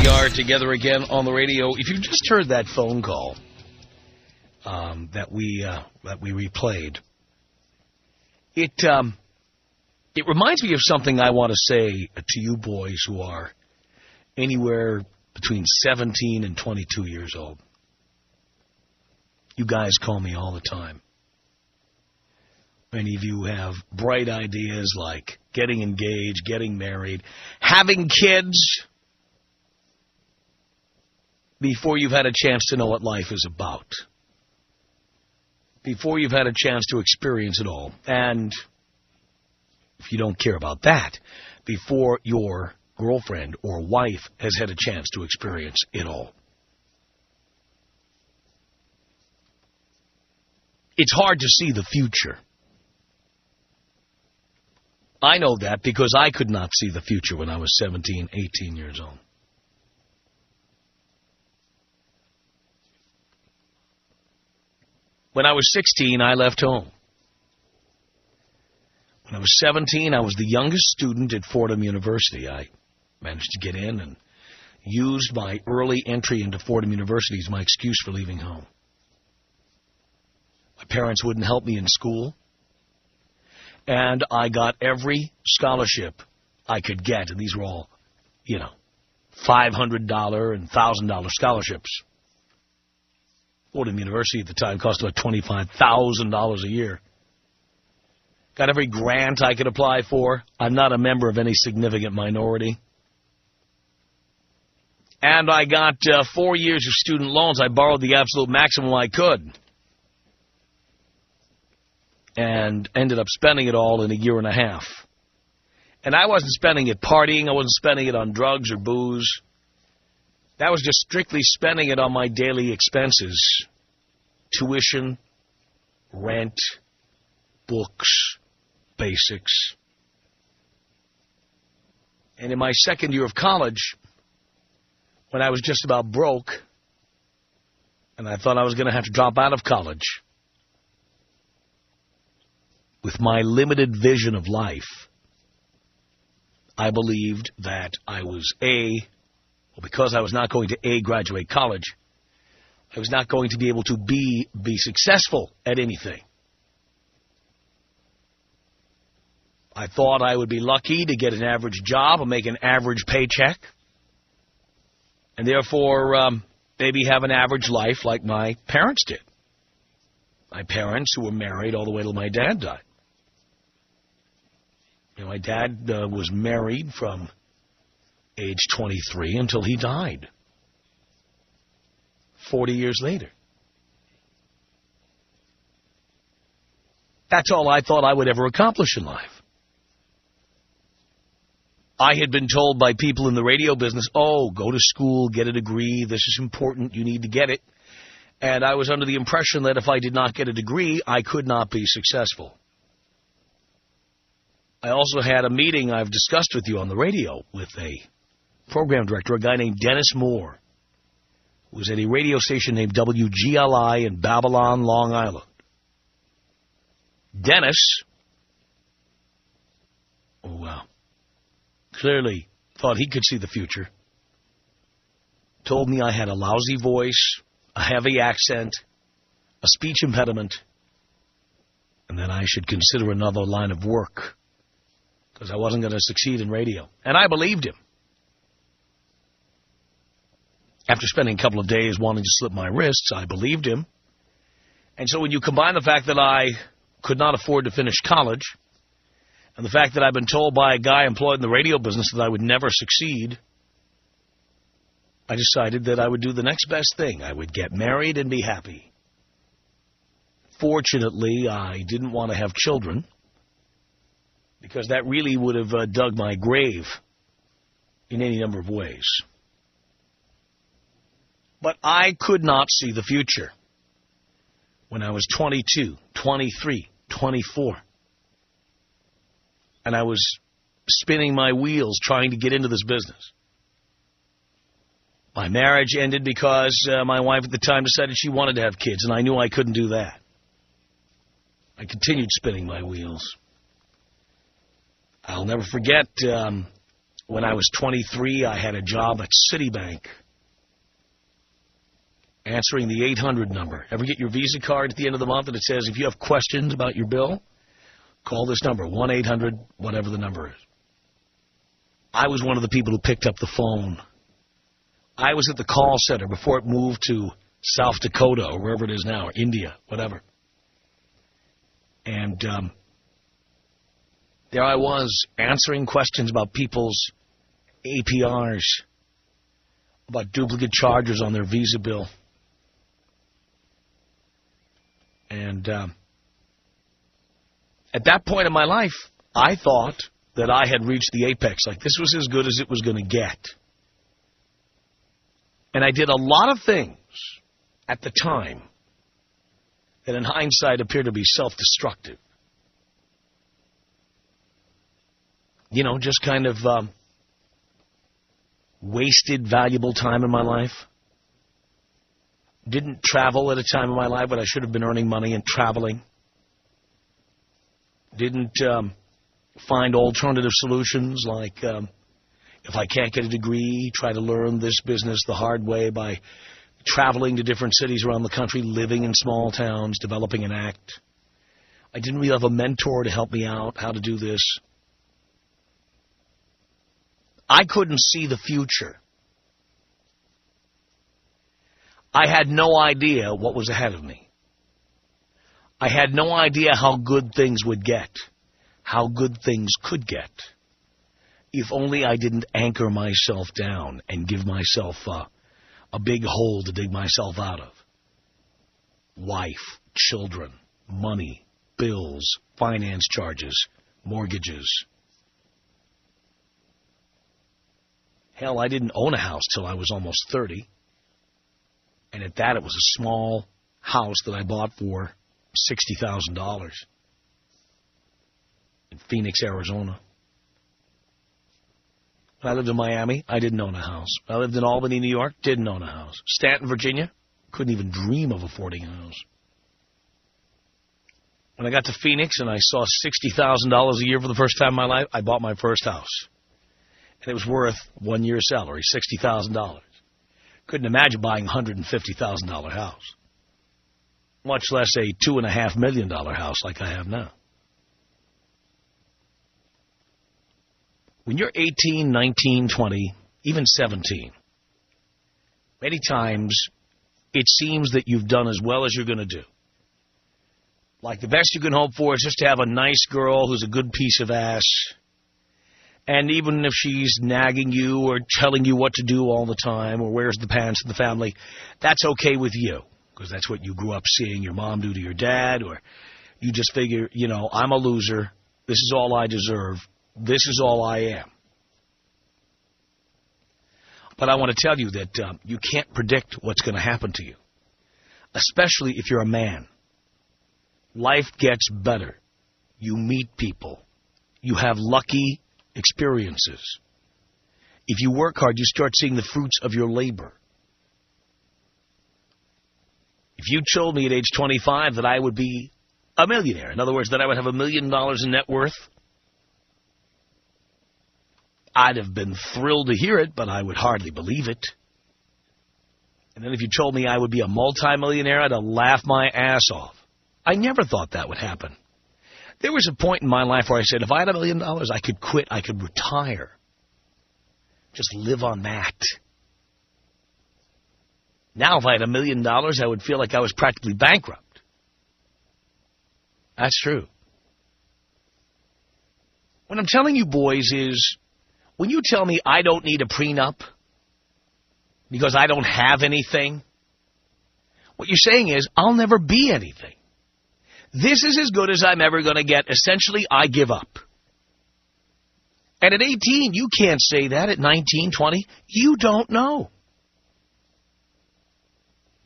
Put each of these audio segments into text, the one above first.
We are together again on the radio. If you just heard that phone call that we replayed, it reminds me of something I want to say to you boys who are anywhere between 17 and 22 years old. You guys call me all the time. Many of you have bright ideas like getting engaged, getting married, having kids before you've had a chance to know what life is about, before you've had a chance to experience it all. And if you don't care about that, before your girlfriend or wife has had a chance to experience it all. It's hard to see the future. I know that because I could not see the future when I was 17, 18 years old. When I was 16, I left home. When I was 17, I was the youngest student at Fordham University. I managed to get in and used my early entry into Fordham University as my excuse for leaving home. My parents wouldn't help me in school, and I got every scholarship I could get, and these were all, $500 and $1,000 scholarships. Fordham University at the time cost about $25,000 a year. Got every grant I could apply for. I'm not a member of any significant minority. And I got 4 years of student loans. I borrowed the absolute maximum I could. And ended up spending it all in a year and a half. And I wasn't spending it partying. I wasn't spending it on drugs or booze. That was just strictly spending it on my daily expenses. Tuition, rent, books, basics. And in my second year of college, when I was just about broke, and I thought I was going to have to drop out of college, with my limited vision of life, I believed that I was because I was not going to graduate college, I was not going to be able to be successful at anything. I thought I would be lucky to get an average job and make an average paycheck, and therefore maybe have an average life like my parents did. My parents who were married all the way till my dad died. My dad was married from age 23 until he died 40 years later. That's all I thought I would ever accomplish in life. I had been told by people in the radio business, go to school, get a degree, this is important, you need to get it. And I was under the impression that if I did not get a degree, I could not be successful. I also had a meeting I've discussed with you on the radio with a program director, a guy named Dennis Moore, who was at a radio station named WGLI in Babylon, Long Island. Dennis, clearly thought he could see the future, told me I had a lousy voice, a heavy accent, a speech impediment, and that I should consider another line of work, because I wasn't going to succeed in radio. And I believed him. After spending a couple of days wanting to slip my wrists, I believed him. And so when you combine the fact that I could not afford to finish college, and the fact that I've been told by a guy employed in the radio business that I would never succeed, I decided that I would do the next best thing. I would get married and be happy. Fortunately, I didn't want to have children, because that really would have dug my grave in any number of ways. But I could not see the future when I was 22, 23, 24. And I was spinning my wheels trying to get into this business. My marriage ended because my wife at the time decided she wanted to have kids, and I knew I couldn't do that. I continued spinning my wheels. I'll never forget When I was 23, I had a job at Citibank, answering the 800 number. Ever get your Visa card at the end of the month and it says, if you have questions about your bill, call this number, 1-800, whatever the number is. I was one of the people who picked up the phone. I was at the call center before it moved to South Dakota or wherever it is now, or India, whatever. And there I was answering questions about people's APRs, about duplicate charges on their Visa bill. And at that point in my life, I thought that I had reached the apex. Like, this was as good as it was going to get. And I did a lot of things at the time that in hindsight appear to be self-destructive. You know, just kind of wasted valuable time in my life. Didn't travel at a time in my life when I should have been earning money and traveling. Didn't find alternative solutions like if I can't get a degree, try to learn this business the hard way by traveling to different cities around the country, living in small towns, developing an act. I didn't really have a mentor to help me out how to do this. I couldn't see the future. I had no idea what was ahead of me. I had no idea how good things would get, how good things could get, if only I didn't anchor myself down and give myself a big hole to dig myself out of. Wife, children, money, bills, finance charges, mortgages. Hell, I didn't own a house till I was almost 30. And at that, it was a small house that I bought for $60,000 in Phoenix, Arizona. When I lived in Miami, I didn't own a house. When I lived in Albany, New York, didn't own a house. Stanton, Virginia, couldn't even dream of affording a house. When I got to Phoenix and I saw $60,000 a year for the first time in my life, I bought my first house. And it was worth 1 year's salary, $60,000. Couldn't imagine buying a $150,000 house, much less a $2.5 million house like I have now. When you're 18, 19, 20, even 17, many times it seems that you've done as well as you're going to do. Like the best you can hope for is just to have a nice girl who's a good piece of ass. And even if she's nagging you or telling you what to do all the time or wears the pants in the family, that's okay with you because that's what you grew up seeing your mom do to your dad, or you just figure, you know, I'm a loser. This is all I deserve. This is all I am. But I want to tell you that you can't predict what's going to happen to you, especially if you're a man. Life gets better. You meet people. You have lucky experiences. If you work hard, you start seeing the fruits of your labor. If you told me at age 25 that I would be a millionaire, in other words, that I would have $1 million in net worth, I'd have been thrilled to hear it, but I would hardly believe it. And then if you told me I would be a multimillionaire, I'd have laughed my ass off. I never thought that would happen. There was a point in my life where I said, if I had $1 million, I could quit, I could retire. Just live on that. Now, if I had $1 million, I would feel like I was practically bankrupt. That's true. What I'm telling you, boys, is when you tell me I don't need a prenup because I don't have anything, what you're saying is I'll never be anything. This is as good as I'm ever going to get. Essentially, I give up. And at 18, you can't say that. At 19, 20, you don't know.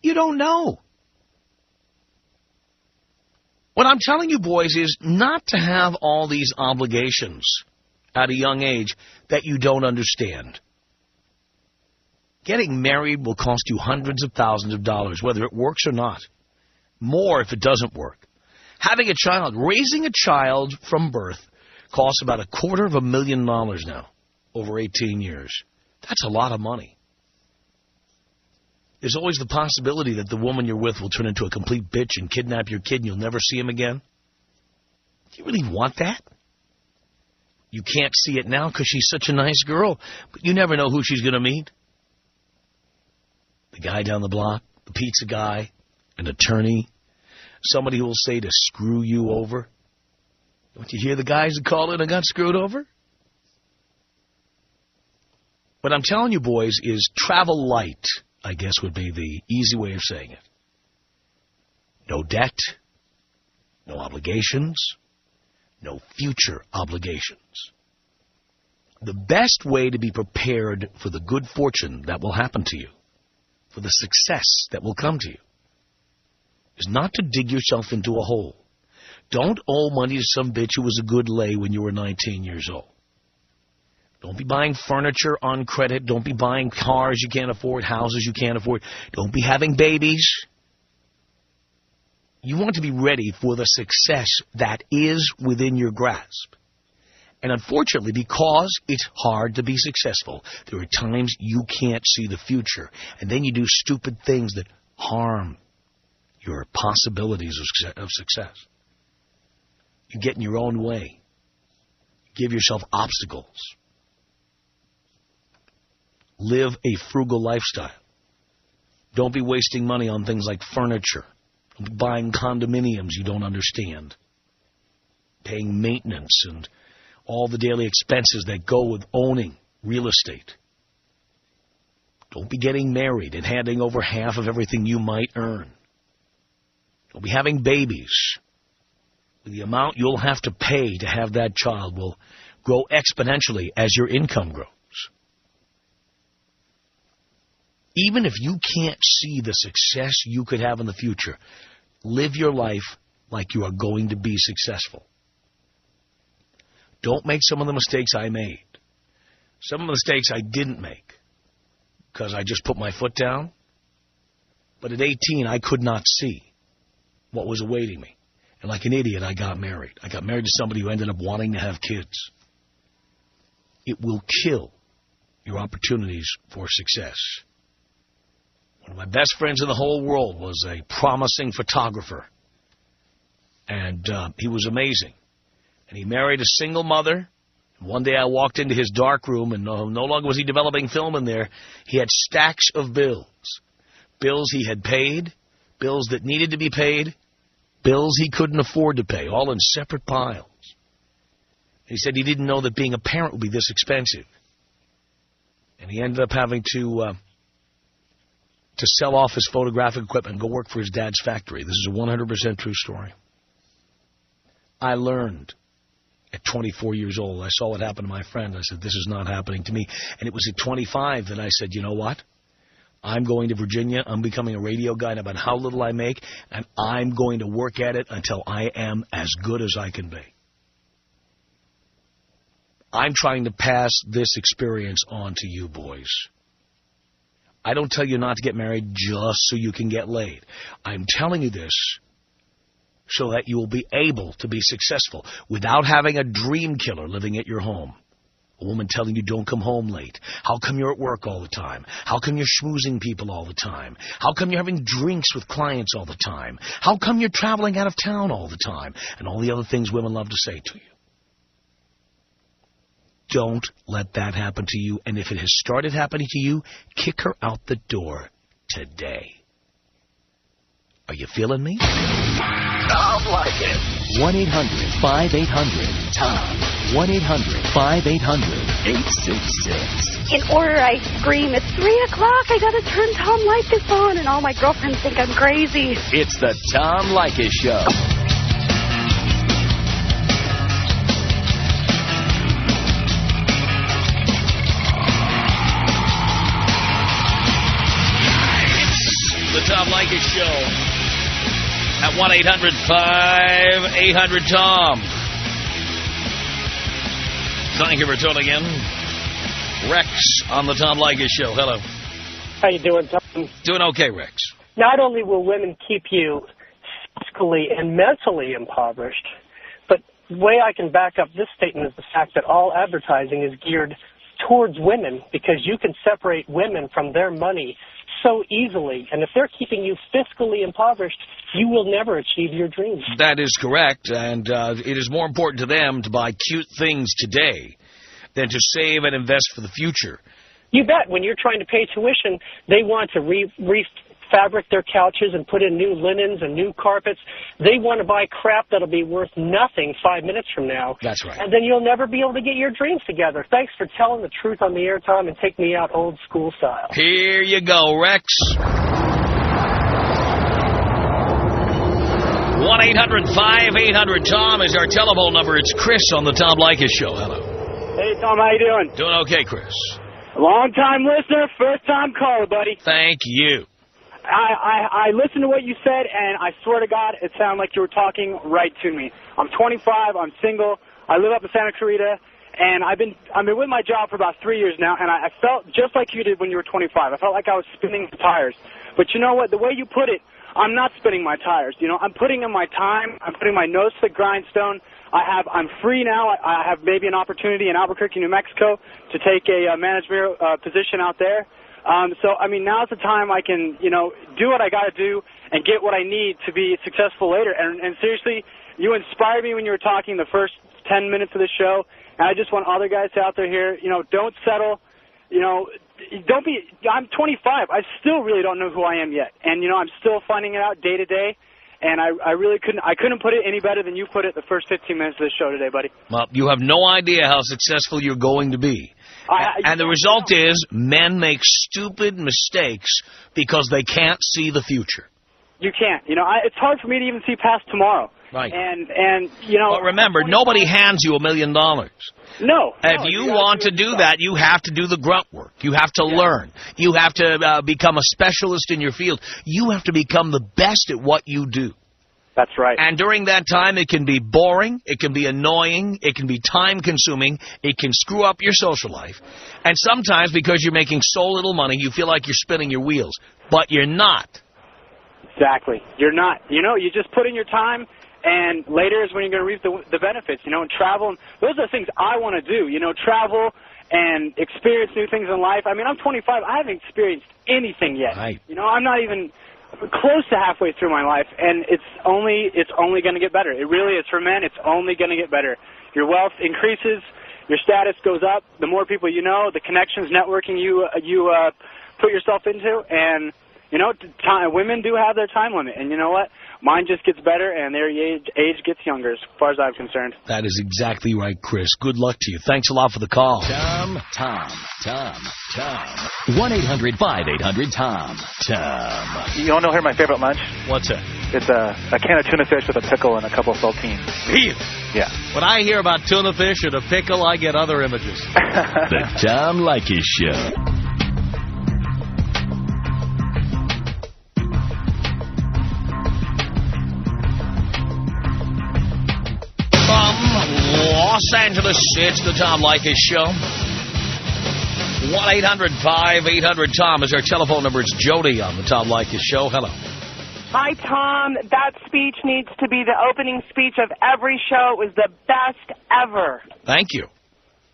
You don't know. What I'm telling you, boys, is not to have all these obligations at a young age that you don't understand. Getting married will cost you hundreds of thousands of dollars, whether it works or not. More if it doesn't work. Having a child, raising a child from birth, costs about $250,000 now. over 18 years. That's a lot of money. There's always the possibility that the woman you're with will turn into a complete bitch and kidnap your kid and you'll never see him again. Do you really want that? You can't see it now because she's such a nice girl, but you never know who she's going to meet. The guy down the block, the pizza guy, an attorney, somebody who will say to screw you over. Don't you hear the guys that call in and got screwed over? What I'm telling you, boys, is travel light, I guess would be the easy way of saying it. No debt, no obligations, no future obligations. The best way to be prepared for the good fortune that will happen to you, for the success that will come to you, is not to dig yourself into a hole. Don't owe money to some bitch who was a good lay when you were 19 years old. Don't be buying furniture on credit. Don't be buying cars you can't afford, houses you can't afford. Don't be having babies. You want to be ready for the success that is within your grasp. And unfortunately, because it's hard to be successful, there are times you can't see the future. And then you do stupid things that harm your possibilities of success. You get in your own way. Give yourself obstacles. Live a frugal lifestyle. Don't be wasting money on things like furniture. Don't be buying condominiums you don't understand. Paying maintenance and all the daily expenses that go with owning real estate. Don't be getting married and handing over half of everything you might earn. Don't be having babies. The amount you'll have to pay to have that child will grow exponentially as your income grows. Even if you can't see the success you could have in the future, live your life like you are going to be successful. Don't make some of the mistakes I made. Some of the mistakes I didn't make because I just put my foot down. But at 18, I could not see what was awaiting me. And like an idiot, I got married. I got married to somebody who ended up wanting to have kids. It will kill your opportunities for success. One of my best friends in the whole world was a promising photographer. And he was amazing. And he married a single mother. One day I walked into his dark room, and no longer was he developing film in there. He had stacks of bills. Bills he had paid, bills that needed to be paid, bills he couldn't afford to pay, all in separate piles. He said he didn't know that being a parent would be this expensive. And he ended up having to sell off his photographic equipment and go work for his dad's factory. This is a 100% true story. I learned at 24 years old. I saw what happened to my friend. I said, this is not happening to me. And it was at 25 that I said, you know what? I'm going to Virginia. I'm becoming a radio guy, no matter how little I make, and I'm going to work at it until I am as good as I can be. I'm trying to pass this experience on to you boys. I don't tell you not to get married just so you can get laid. I'm telling you this so that you will be able to be successful without having a dream killer living at your home. A woman telling you don't come home late. How come you're at work all the time? How come you're schmoozing people all the time? How come you're having drinks with clients all the time? How come you're traveling out of town all the time? And all the other things women love to say to you. Don't let that happen to you. And if it has started happening to you, kick her out the door today. Are you feeling me? Tom Leykis. 1-800-5800-TOM. 1-800-5800-866. In order, I scream, it's 3 o'clock, I gotta turn Tom Leykis on, and all my girlfriends think I'm crazy. It's the Tom Leykis Show. The Tom Leykis Show at 1-800-5800-TOM. Thank you for tuning in. Rex on the Tom Leykis Show. Hello. How you doing, Tom? Doing okay, Rex. Not only will women keep you physically and mentally impoverished, but the way I can back up this statement is the fact that all advertising is geared towards women because you can separate women from their money so easily. And if they're keeping you fiscally impoverished, you will never achieve your dreams. That is correct, and it is more important to them to buy cute things today than to save and invest for the future. You bet. When you're trying to pay tuition, they want to refabric their couches and put in new linens and new carpets. They want to buy crap that'll be worth nothing 5 minutes from now. That's right. And then you'll never be able to get your dreams together. Thanks for telling the truth on the air, Tom, and take me out old school style. Here you go, Rex. 1-800-5800-TOM is our telephone number. It's Chris on the Tom Leykis Show. Hello. Hey, Tom, how you doing? Doing okay, Chris. Long-time listener, first-time caller, buddy. Thank you. I listened to what you said, and I swear to God, it sounded like you were talking right to me. I'm 25, I'm single, I live up in Santa Clarita, and I've been with my job for about 3 years now, and I felt just like you did when you were 25. I felt like I was spinning the tires. But you know what? The way you put it, I'm not spinning my tires. You know, I'm putting in my time. I'm putting my nose to the grindstone. I'm free now. I have maybe an opportunity in Albuquerque, New Mexico, to take a managerial position out there. So, I mean, now's the time I can, you know, do what I got to do and get what I need to be successful later. And seriously, you inspired me when you were talking the first 10 minutes of the show. And I just want other guys out there here, you know, don't settle. You know, don't be. I'm 25. I still really don't know who I am yet. And, you know, I'm still finding it out day to day. And I really couldn't put it any better than you put it the first 15 minutes of the show today, buddy. Well, you have no idea how successful you're going to be. And the result is men make stupid mistakes because they can't see the future. You can't. You know, it's hard for me to even see past tomorrow. Right. And you know. But remember, nobody hands you $1 million. No. If you want to do that, you have to do the grunt work. You have to learn. You have to become a specialist in your field. You have to become the best at what you do. That's right. And during that time, it can be boring, it can be annoying, it can be time-consuming, it can screw up your social life. And sometimes, because you're making so little money, you feel like you're spinning your wheels. But you're not. Exactly. You're not. You know, you just put in your time, and later is when you're going to reap the benefits, you know, and travel. And those are the things I want to do, you know, travel and experience new things in life. I mean, I'm 25. I haven't experienced anything yet. Right. You know, I'm not even close to halfway through my life, and it's only going to get better. It really is. For men, it's only going to get better. Your wealth increases. Your status goes up. The more people you know, the connections, networking you put yourself into, and you know, women do have their time limit, and you know what? Mine just gets better, and their age gets younger, as far as I'm concerned. That is exactly right, Chris. Good luck to you. Thanks a lot for the call. Tom. 1-800-5800-TOM. Tom. You want to hear my favorite lunch? What's that? It's a can of tuna fish with a pickle and a couple of saltines. Really? Yeah. When I hear about tuna fish and a pickle, I get other images. The Tom Leykis Show. Los Angeles, it's the Tom Leykis Show. 1-800-5800-TOM is our telephone number. It's Jody on the Tom Leykis Show. Hello. Hi, Tom. That speech needs to be the opening speech of every show. It was the best ever. Thank you.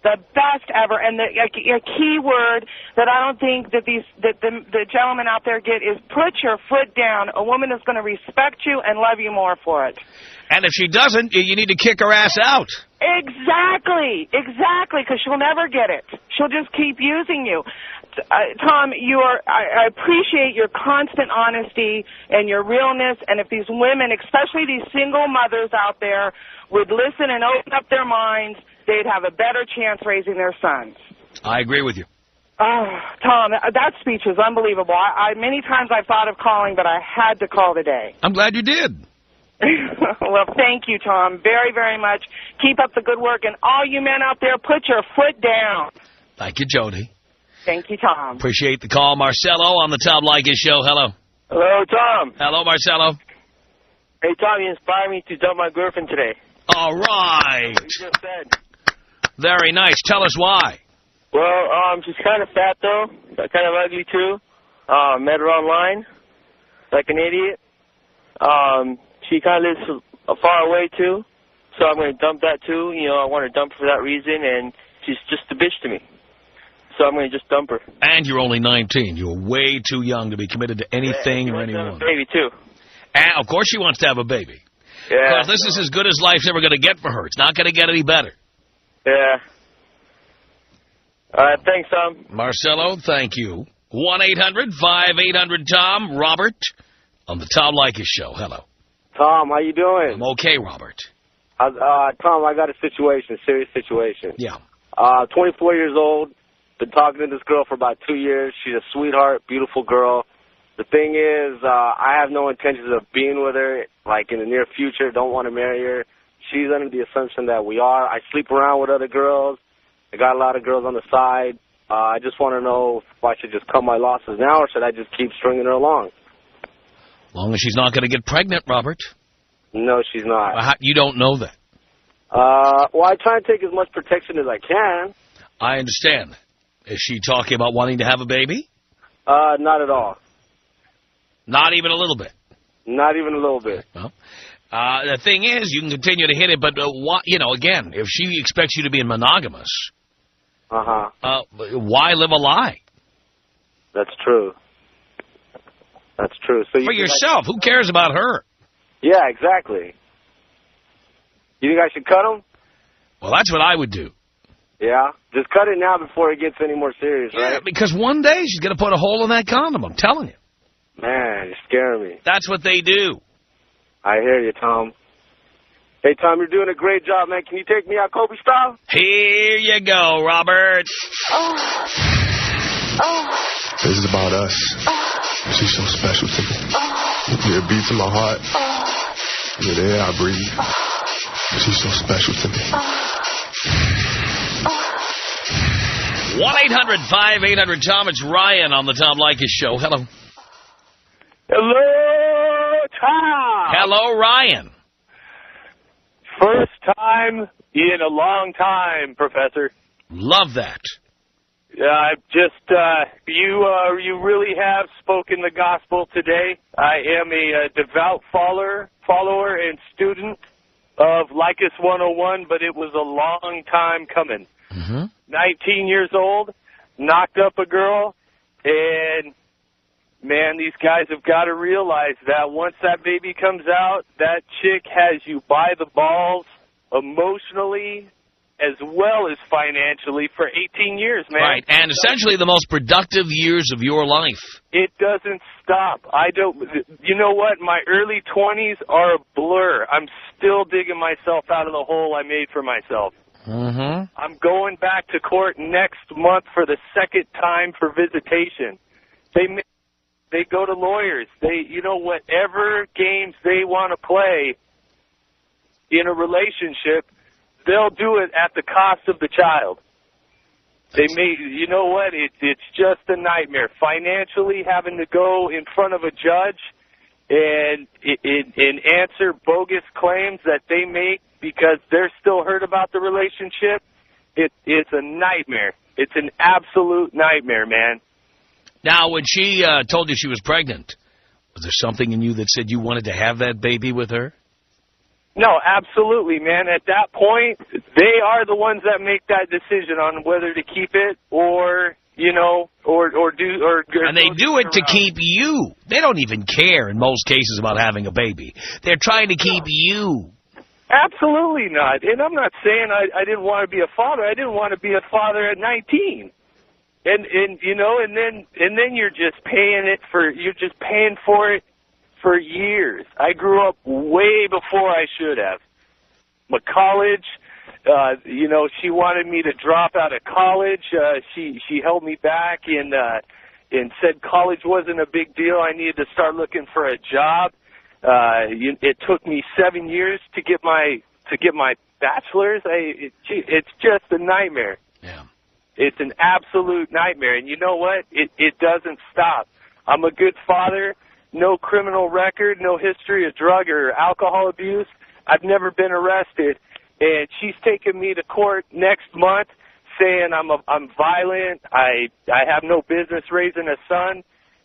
The best ever. And a key word that I don't think that the gentlemen out there get is put your foot down. A woman is going to respect you and love you more for it. And if she doesn't, you need to kick her ass out. Exactly, because she'll never get it. She'll just keep using you. Tom, I appreciate your constant honesty and your realness, and if these women, especially these single mothers out there, would listen and open up their minds, they'd have a better chance raising their sons. I agree with you. Tom, that speech is unbelievable. Many times I've thought of calling, but I had to call today. I'm glad you did. Well, thank you, Tom, very, very much. Keep up the good work. And all you men out there, put your foot down. Thank you, Jody. Thank you, Tom. Appreciate the call. Marcelo on the Tom Leykis Show. Hello. Hello, Tom. Hello, Marcelo. Hey, Tom, you inspired me to dump my girlfriend today. All right. What you just said. Very nice. Tell us why. Well, she's kind of fat, though. Kind of ugly, too. Met her online. Like an idiot. She kind of lives far away, too. So I'm going to dump that, too. You know, I want to dump her for that reason, and she's just a bitch to me. so I'm going to just dump her. And you're only 19. You're way too young to be committed to anything or anyone. Baby, too. And, of course she wants to have a baby. Yeah. Because this is as good as life's ever going to get for her. It's not going to get any better. Yeah. All right, thanks, Tom. Marcelo, thank you. 1-800-5800-TOM. Robert on the Tom Leykis Show. Hello. Tom, how you doing? I'm okay, Robert. Tom, I got a situation, serious situation. Yeah. 24 years old. Been talking to this girl for about 2 years. She's a sweetheart, beautiful girl. The thing is, I have no intentions of being with her, like, in the near future. Don't want to marry her. She's under the assumption that we are. I sleep around with other girls. I got a lot of girls on the side. I just want to know if I should just cut my losses now or should I just keep stringing her along? As long as she's not going to get pregnant, Robert. No, she's not. You don't know that. Well, I try and take as much protection as I can. I understand. Is she talking about wanting to have a baby? Not at all. Not even a little bit? Not even a little bit. Well, the thing is, you can continue to hit it, but, again, if she expects you to be monogamous, why live a lie? That's true. That's true. So For yourself. Who cares about her? Yeah, exactly. You think I should cut him? Well, that's what I would do. Yeah? Just cut it now before it gets any more serious, right? Yeah, because one day she's going to put a hole in that condom, I'm telling you. Man, you're scaring me. That's what they do. I hear you, Tom. Hey, Tom, you're doing a great job, man. Can you take me out Kobe style? Here you go, Robert. This is about us. She's so special to me. Yeah, it beats in my heart. Yeah, the air I breathe. She's so special to me. 1-800-5800-TOM. It's Ryan on the Tom Leykis Show. Hello. Hello, Tom. Hello, Ryan. First time in a long time, Professor. Love that. You really have spoken the gospel today. I am a devout follower and student of Leykis 101, but it was a long time coming. 19 years old, knocked up a girl, and, man, these guys have got to realize that once that baby comes out, that chick has you by the balls emotionally as well as financially for 18 years, man. Right, and essentially the most productive years of your life. It doesn't stop. You know what? My early 20s are a blur. I'm still digging myself out of the hole I made for myself. I'm going back to court next month for the second time for visitation. They go to lawyers. Whatever games they want to play in a relationship, they'll do it at the cost of the child. You know what? It's just a nightmare. Financially, having to go in front of a judge and answer bogus claims that they make because they're still hurt about the relationship, it's a nightmare. It's an absolute nightmare, man. Now, when she told you she was pregnant, was there something in you that said you wanted to have that baby with her? No, absolutely, man. At that point, they are the ones that make that decision on whether to keep it or and they do it to keep you. They don't even care in most cases about having a baby. They're trying to keep you. Absolutely not. And I'm not saying I didn't want to be a father. I didn't want to be a father at 19. And then you're just paying for it for years. I grew up way before I should have. My college, she wanted me to drop out of college. She held me back and said college wasn't a big deal. I needed to start looking for a job. It took me 7 years to get my bachelor's. It's just a nightmare. Yeah. It's an absolute nightmare. And you know what? It doesn't stop. I'm a good father. No criminal record, no history of drug or alcohol abuse. I've never been arrested. And she's taking me to court next month saying I'm violent. I have no business raising a son.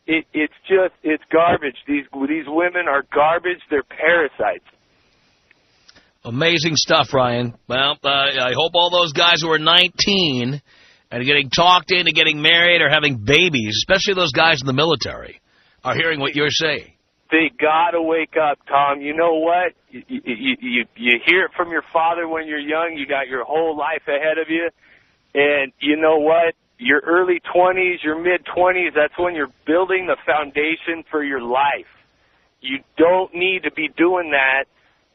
It's garbage. These women are garbage. They're parasites. Amazing stuff, Ryan. Well, I hope all those guys who are 19 and getting talked into getting married or having babies, especially those guys in the military, are hearing what you're saying. They gotta wake up, Tom. You know what? You hear it from your father when you're young. You got your whole life ahead of you. And you know what? Your early 20s, your mid-20s, that's when you're building the foundation for your life. You don't need to be doing that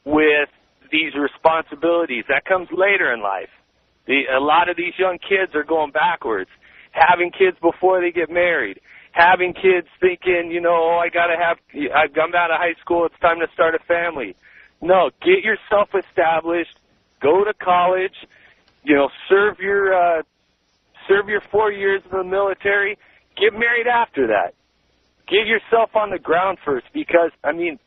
with these responsibilities. That comes later in life. A lot of these young kids are going backwards, having kids before they get married, having kids thinking, you know, I've come out of high school, it's time to start a family. No, get yourself established, go to college, you know, serve your 4 years in the military, get married after that. Get yourself on the ground first, because, I mean,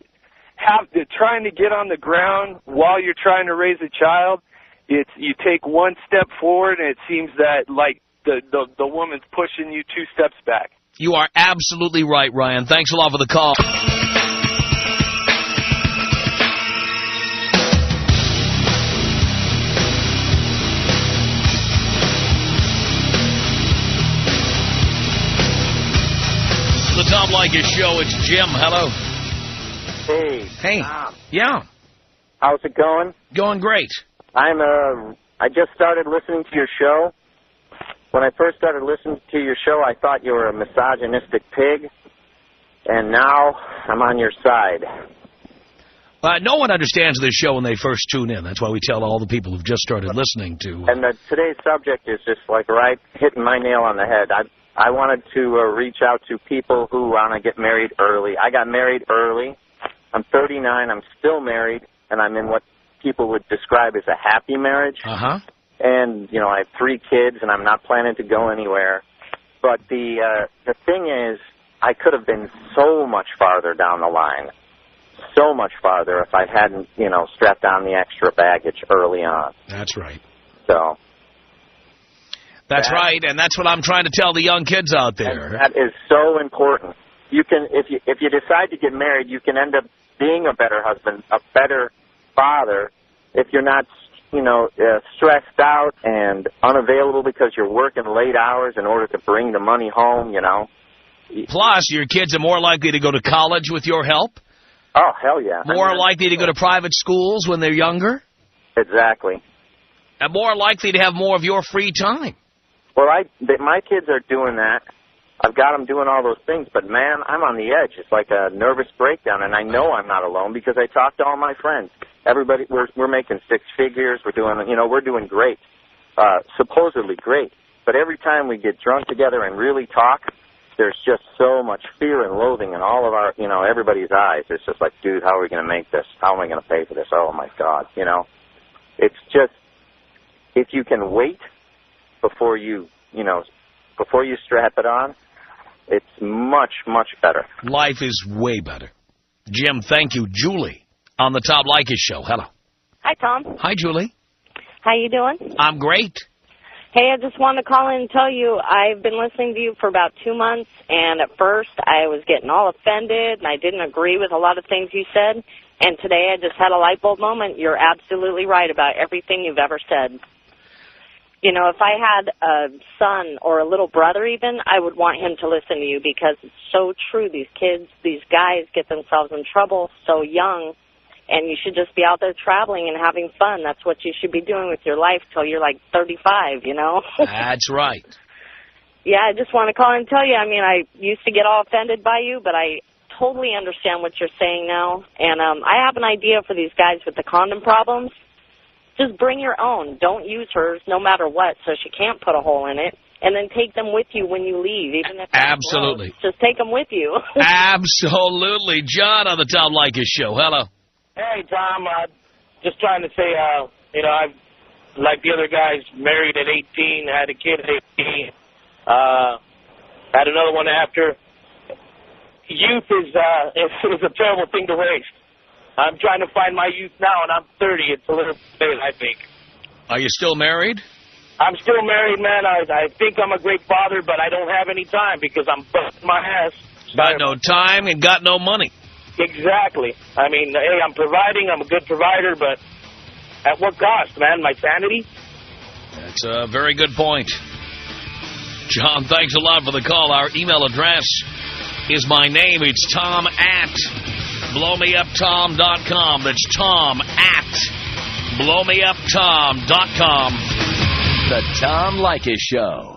trying to get on the ground while you're trying to raise a child, you take one step forward and it seems that, like, the woman's pushing you 2 steps back. You are absolutely right, Ryan. Thanks a lot for the call. The Tom Leykis Show. It's Jim. Hello. Hey. Tom. Yeah. How's it going? Going great. I just started listening to your show. When I first started listening to your show, I thought you were a misogynistic pig, and now I'm on your side. No one understands this show when they first tune in. That's why we tell all the people who've just started listening to... And today's subject is just like hitting my nail on the head. I wanted to reach out to people who want to get married early. I got married early. I'm 39. I'm still married, and I'm in what people would describe as a happy marriage. Uh-huh. And, you know, I have 3 kids, and I'm not planning to go anywhere. But the thing is, I could have been so much farther down the line, so much farther if I hadn't, you know, strapped on the extra baggage early on. That's right. So... That's right, and that's what I'm trying to tell the young kids out there. And that is so important. You can, if you decide to get married, you can end up being a better husband, a better father, if you're not, you know, stressed out and unavailable because you're working late hours in order to bring the money home, you know. Plus, your kids are more likely to go to college with your help. Oh, hell yeah. More likely to go to private schools when they're younger. Exactly. And more likely to have more of your free time. Well, my kids are doing that. I've got them doing all those things, but, man, I'm on the edge. It's like a nervous breakdown, and I know I'm not alone because I talk to all my friends. Everybody, we're making 6 figures. We're doing great, supposedly great. But every time we get drunk together and really talk, there's just so much fear and loathing in all of our, you know, everybody's eyes. It's just like, dude, how are we going to make this? How am I going to pay for this? Oh, my God, you know. It's just, if you can wait before you strap it on, it's much, much better. Life is way better. Jim, thank you. Julie on the Tom Leykis Show. Hello. Hi, Tom. Hi, Julie. How you doing? I'm great. Hey, I just wanted to call in and tell you I've been listening to you for about 2 months, and at first I was getting all offended, and I didn't agree with a lot of things you said, and today I just had a light bulb moment. You're absolutely right about everything you've ever said. You know, if I had a son or a little brother even, I would want him to listen to you because it's so true. These kids, these guys get themselves in trouble so young, and you should just be out there traveling and having fun. That's what you should be doing with your life till you're like 35, you know? That's right. Yeah, I just want to call and tell you, I mean, I used to get all offended by you, but I totally understand what you're saying now. And I have an idea for these guys with the condom problems. Just bring your own. Don't use hers no matter what, so she can't put a hole in it. And then take them with you when you leave, even if absolutely. Just take them with you. Absolutely. John on the Tom Leykis Show. Hello. Hey, Tom. Just trying to say, you know, I've, like the other guys, married at 18, had a kid at 18, had another one after. Youth is a terrible thing to waste. I'm trying to find my youth now, and I'm 30. It's a little bit, I think. Are you still married? I'm still married, man. I think I'm a great father, but I don't have any time because I'm busting my ass. Got no time and got no money. Exactly. I mean, hey, I'm providing. I'm a good provider, but at what cost, man? My sanity? That's a very good point. John, thanks a lot for the call. Our email address is my name. It's Tom at blowmeuptom.com. That's Tom at blowmeuptom.com. The Tom Leykis Show.